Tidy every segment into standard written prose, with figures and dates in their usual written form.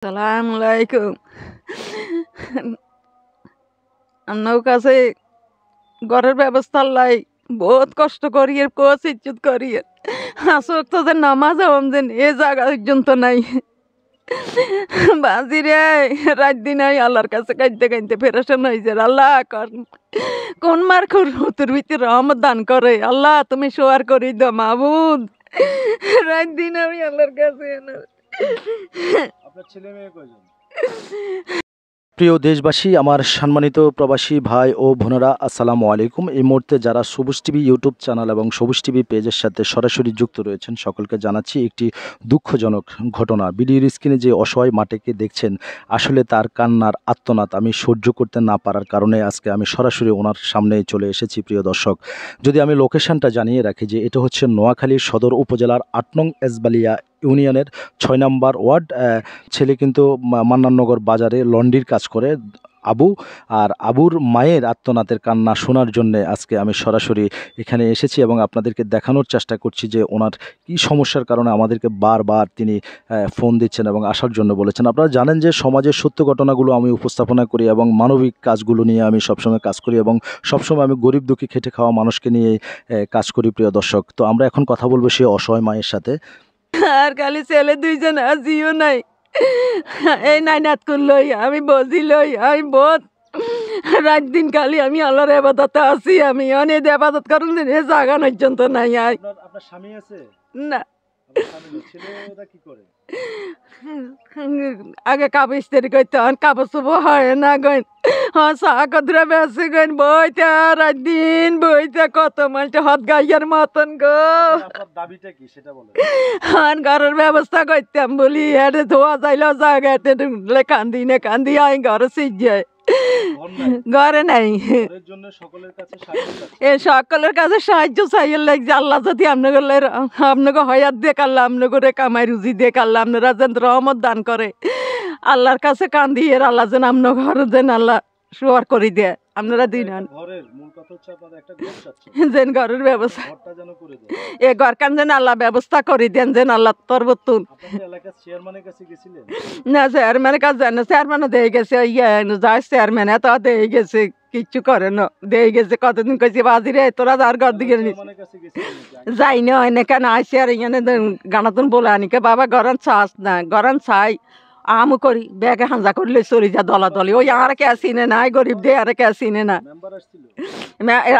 সালামু আলাইকুম। আপনার কাছে ঘরের ব্যবস্থা লাই বহুত কষ্ট করিয়ে কোচ ইজ্জত করিয়ে আসক তো যে নামাজ যেন এ জায়গা পর্যন্ত নাই বাজিরে রাত দিন আল্লাহর কাছে কাঁদতে কাঁদতে ফেরাশন হয়েছে। আল্লাহ কোন মার হুতুর ভিতরে রহমত দান করে। আল্লাহ তুমি শোয়ার করি দাও মাহবুদ। রাত দিন আমি আল্লাহর কাছে আপনার ছেলে মেয়ে কয়জন? প্রিয় দেশবাসী, আমার সম্মানিত প্রবাসী ভাই ও বোনেরা, আসসালামু আলাইকুম। এই মুহূর্তে যারা সবুজ টিভি ইউটিউব চ্যানেল এবং সবুজ টিভি পেজের সাথে সরাসরি যুক্ত রয়েছেন, সকলকে জানাচ্ছি একটি দুঃখজনক ঘটনা। ভিডিওর স্ক্রিনে যে অসহায় মাটিকে দেখছেন, আসলে তার কান্নার আর্তনাদ আমি সহ্য করতে না পারার কারণে আজকে আমি সরাসরি ওনার সামনে চলে এসেছি। প্রিয় দর্শক, যদি আমি লোকেশনটা জানিয়ে রাখি যে এটা হচ্ছে নোয়াখালী সদর উপজেলার ৮ নং এসবালিয়া ইউনিয়নের ৬ নম্বর ওয়ার্ড। ছেলে কিন্তু মান্নাননগর বাজারে লন্ড্রির কাজ করে আবু। আর আবুর মায়ের আর্তনাদের কান্না শোনার জন্য আজকে আমি সরাসরি এখানে এসেছি এবং আপনাদেরকে দেখানোর চেষ্টা করছি যে ওনার কী সমস্যার কারণে আমাদেরকে বারবার তিনি ফোন দিচ্ছেন এবং আসার জন্য বলেছেন। আপনারা জানেন যে সমাজের সত্য ঘটনাগুলো আমি উপস্থাপনা করি এবং মানবিক কাজগুলো নিয়ে আমি সবসময় কাজ করি এবং সবসময় আমি গরিব দুঃখী খেটে খাওয়া মানুষকে নিয়ে কাজ করি। প্রিয় দর্শক, তো আমরা এখন কথা বলবো সেই অসহায় মায়ের সাথে। আর খালি ছেলে দুইজন আজিও নাই। এই নাইনাত করলই আমি বজিলই আমি বহুত রাত দিন খালি আমি আল্লাহর ইবাদতে আছি। আমি অনেক ইবাদত করুন দিন এ জায়গা পর্যন্ত নাই। আপনার স্বামী আছে? না, ছেলেরা কি করে? আগে কাপড় ইস্তারি করতে হন, কাপড় চোপড় হয় না গইন। হ্যাঁ, চা কদরা বেসে গইন বইতে রাত দিন বইতে কত মানুষ হত গাইয়ার মতন গো। আপনার দাবিটা কি সেটা বলেন। হ্যাঁ, ঘরের ব্যবস্থা করতাম বলি হেঁটে ধোয়া যাইল জায়গাতে কান্দি না কান্দি আই ঘরে সিজ যায় ঘরে নাই। এ সকলের কাছে সাহায্য চাইয়ের লাগছে। আল্লাহ যদি আপনাকে হয়াত দিয়ে কাল্লা আপনাকে কামাই রুজি দিয়ে কাল্লা আপনারা যেন রহমত দান করে আল্লাহর কাছে কান্দি এর আল্লাহ যেন আপনার ঘরে যেন আল্লাহ শোয়ার করে দেয়। আপনারা দিন যেন ঘরের ব্যবস্থা এ ঘর কান যেন আল্লাহ ব্যবস্থা করে দেন যেন আল্লাহ তরবতুন না। চেয়ারম্যানের কাছে জানে চেয়ারম্যানও দিয়ে গেছে যায় চেয়ারম্যান এত দিয়ে গেছে কিচ্ছু করে না দিয়ে গেছে। কতদিন কইছে বাজিরে তোরা যার ঘর দিকে যাই না হয় না কেন আসে আর এখানে গানাতুন বলে আনিকে বাবা গরম চাস না গরম চাই আমু করি ব্যাগে হাঞ্জা করলে চলি যা দলা দলি ওই আর কে চিনে না গরিব দিয়ে আর কে চিনে না।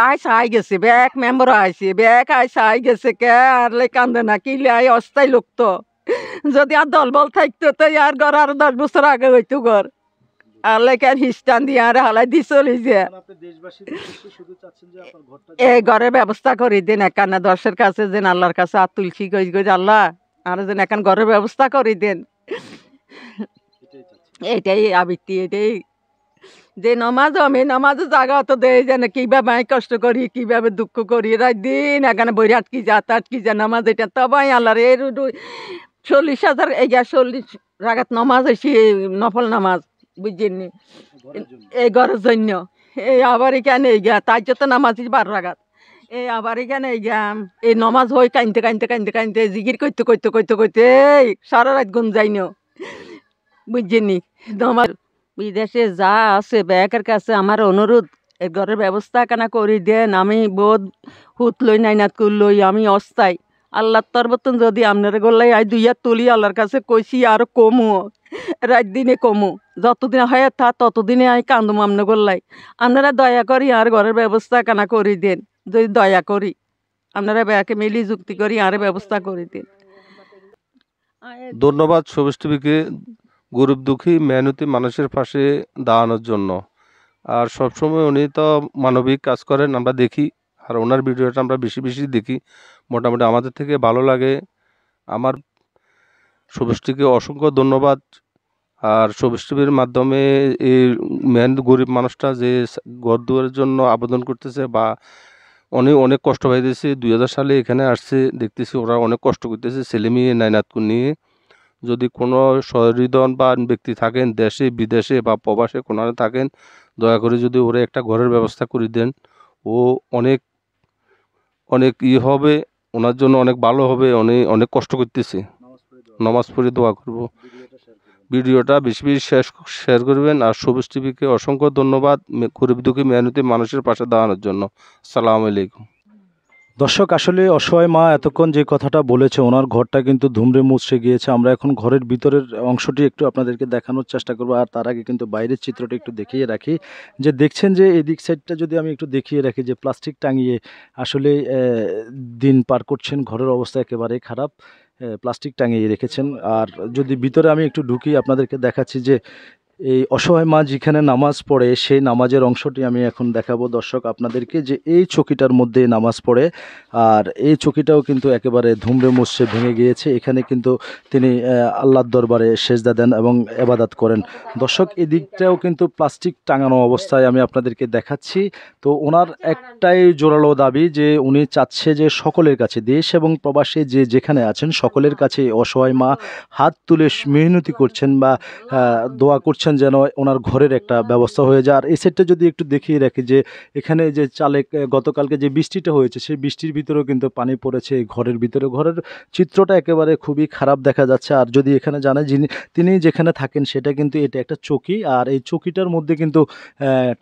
আইস আই গেছে ব্যাগ মেম্বার আইসি ব্যাগ আইস আই গেছে কে আর লে কান্দে না কি লাই অস্থায়ী লোক তো যদি আর দল বল থাকতো তো আর ঘর আর 10 বছর আগে হইতো ঘর আর লেখেন হিস্টান দিয়ে আর হালাই দি চলি যে এই ঘরের ব্যবস্থা করে দেন একান দর্শের কাছে যেন আল্লাহর কাছে আর তুলসী গজ গজ আল্লাহ আর যেন একান ঘরের ব্যবস্থা করে দেন। এইটাই আবৃত্তি এটাই যে নমাজ আমি নমাজের জায়গা অত দেয় যেন কিভাবে আমি কষ্ট করি কিভাবে দুঃখ করি রাত দিন এখানে বই আটকি যা আটকি যা নামাজ এটা তবাই আল্লাহর এর 40,000 এগিয়া 40 রাগাত নমাজ হয়েছি নফল নামাজ বুঝছেননি এই ঘরের জন্য। এই আবার এখানে গিয়া তাই যত নামাজ 12 রাগাত এই আবার এখানে গিয়া এই নমাজ হই কানতে কানতে কানতে কানতে জিগির করতে করতে করতে করতে এই সারা রাত গুম যাই না বুঝছেননি। নমাজ বিদেশে যা আছে ব্যাকের কাছে আমার অনুরোধ এই ঘরের ব্যবস্থা কেনা করে দেন। আমি বোধ হুত লই নাইনাত করলই আমি অস্থায় আল্লাহর তরবতন যদি আপনার গোল্লাই আই দুইয়া তুলি আল্লাহর কাছে কইছি আর কমু রাত দিনে কমু যতদিন হয় তা ততদিনে আই কান্দুম আপনার গোল্লাই। আপনারা দয়া করি আর ঘরের ব্যবস্থা কেনা করে দেন। যদি দয়া করি আপনারা ব্যাকে মিলি যুক্তি করি আর ব্যবস্থা করে দেন। ধন্যবাদ সবুজ টিভিকে গরিব দুঃখী মেহনতি মানুষের পাশে দাঁড়ানোর জন্য। আর সবসময় উনি তো মানবিক কাজ করেন, আমরা দেখি আর ওনার ভিডিওটা আমরা বেশি বেশি দেখি, মোটামুটি আমাদের থেকে ভালো লাগে। আমার সবুজ টিভিকে অসংখ্য ধন্যবাদ। আর সবুজ টিভির মাধ্যমে এই গরিব মানুষটা যে ঘর দুয়ারের জন্য আবেদন করতেছে বা উনি অনেক কষ্ট পাইতেছে, 2000 সালে এখানে আসছে, দেখতেছি ওরা অনেক কষ্ট করতেছে ছেলে মেয়ে নাইনাতকুন নিয়ে। যদি কোনো সহৃদয় বা ব্যক্তি থাকেন দেশে বিদেশে বা প্রবাসে কোনো থাকেন, দয়া করে যদি ওরা একটা ঘরের ব্যবস্থা করে দেন, ও অনেক অনেক হবে, ওনার জন্য অনেক ভালো হবে। উনি অনেক কষ্ট করতেছে। নামাজ পড়ে দোয়া করব। ভিডিওটা বেশি বেশি শেয়ার করবেন। আর সবুজ টিভিকে অসংখ্য ধন্যবাদ গরিব দুঃখী মেহনতি মানুষের পাশে দাঁড়ানোর জন্য। আসসালামু আলাইকুম। দর্শক, আসলে অসহায় মা এতক্ষণ যে কথাটা বলেছে, ওনার ঘরটা কিন্তু ধুমড়ে মুচড়ে গিয়েছে। আমরা এখন ঘরের ভিতরের অংশটি একটু আপনাদেরকে দেখানোর চেষ্টা করবো, আর তার আগে কিন্তু বাইরের চিত্রটা একটু দেখিয়ে রাখি। যে দেখছেন যে এদিক সাইডটা যদি আমি একটু দেখিয়ে রাখি, যে প্লাস্টিক টাঙিয়ে আসলে দিন পার করছেন, ঘরের অবস্থা একেবারে খারাপ, প্লাস্টিক টাঙিয়ে রেখেছেন। আর যদি ভিতরে আমি একটু ঢুকি, আপনাদেরকে দেখাচ্ছি যে এই অসহায় মা যেখানে নামাজ পড়ে, সেই নামাজের অংশটি আমি এখন দেখাবো দর্শক আপনাদেরকে, যে এই চকিটার মধ্যে নামাজ পড়ে। আর এই চকিটাও কিন্তু একেবারে ধুমড়ে মুচড়ে ভেঙে গিয়েছে। এখানে কিন্তু তিনি আল্লাহর দরবারে সেজদা দেন এবং ইবাদত করেন। দর্শক, এদিকটাও কিন্তু প্লাস্টিক টাঙানো অবস্থায় আমি আপনাদেরকে দেখাচ্ছি। তো ওনার একটাই জোরালো দাবি, যে উনি চাচ্ছে যে সকলের কাছে, দেশ এবং প্রবাসী যে যেখানে আছেন, সকলের কাছে অসহায় মা হাত তুলে মেহনতি করছেন বা দোয়া করছেন যেন ওনার ঘরের একটা ব্যবস্থা হয়ে যায়। আর এই সেটটা যদি একটু দেখিয়ে রাখি, যে এখানে যে চালে গতকালকে যে বৃষ্টিটা হয়েছে, সেই বৃষ্টির ভিতরেও কিন্তু পানি পড়েছে এই ঘরের ভিতরে। ঘরের চিত্রটা একেবারে খুবই খারাপ দেখা যাচ্ছে। আর যদি এখানে জানে তিনি যেখানে থাকেন, সেটা কিন্তু এটা একটা চকি। আর এই চকিটার মধ্যে কিন্তু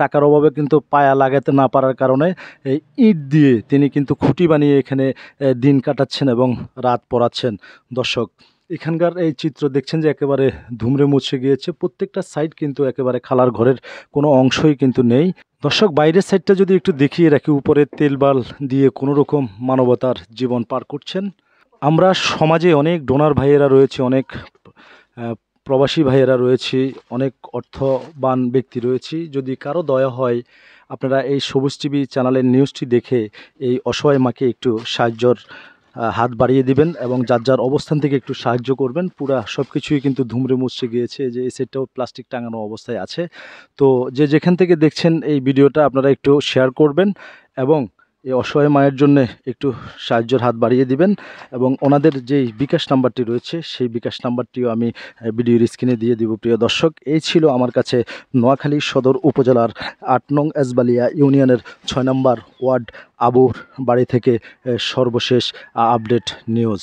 টাকার অভাবে কিন্তু পায়া লাগাতে না পারার কারণে এই ইট দিয়ে তিনি কিন্তু খুঁটি বানিয়ে এখানে দিন কাটাচ্ছেন এবং রাত পড়াচ্ছেন। দর্শক, এখানকার এই চিত্র দেখছেন যে একেবারে ধুমড়ে মুচড়ে গিয়েছে। প্রত্যেকটা সাইড কিন্তু একেবারে খালার ঘরের কোনো অংশই কিন্তু নেই। দর্শক, বাইরের সাইডটা যদি একটু দেখিয়ে রাখি, উপরে তেলবাল দিয়ে কোনো রকম মানবতার জীবন পার করছেন। আমরা সমাজে অনেক ডোনার ভাইয়েরা রয়েছে, অনেক প্রবাসী ভাইয়েরা রয়েছে, অনেক অর্থবান ব্যক্তি রয়েছে। যদি কারো দয়া হয়, আপনারা এই সবুজ টিভি চ্যানেলের নিউজটি দেখে এই অসহায় মাকে একটু সাহায্যর হাত বাড়িয়ে দিবেন এবং যার যার অবস্থান থেকে একটু সাহায্য করবেন। পুরা সব কিছুই কিন্তু ধুমড়ে মুচড়ে গিয়েছে, যে এই সেটটাও প্লাস্টিক টাঙানো অবস্থায় আছে। তো যে যেখান থেকে দেখছেন এই ভিডিওটা, আপনারা একটু শেয়ার করবেন এবং এই অসহায় মায়ের জন্য একটু সাহায্যের হাত বাড়িয়ে দিবেন। এবং ওনাদের যেই বিকাশ নাম্বারটি রয়েছে, সেই বিকাশ নাম্বারটিও আমি ভিডিওর স্ক্রিনে দিয়ে দিব। প্রিয় দর্শক, এই ছিল আমার কাছে নোয়াখালী সদর উপজেলার ৮ নং এজবালিয়া ইউনিয়নের ৬ নম্বর ওয়ার্ড আবুর বাড়ি থেকে সর্বশেষ আপডেট নিউজ।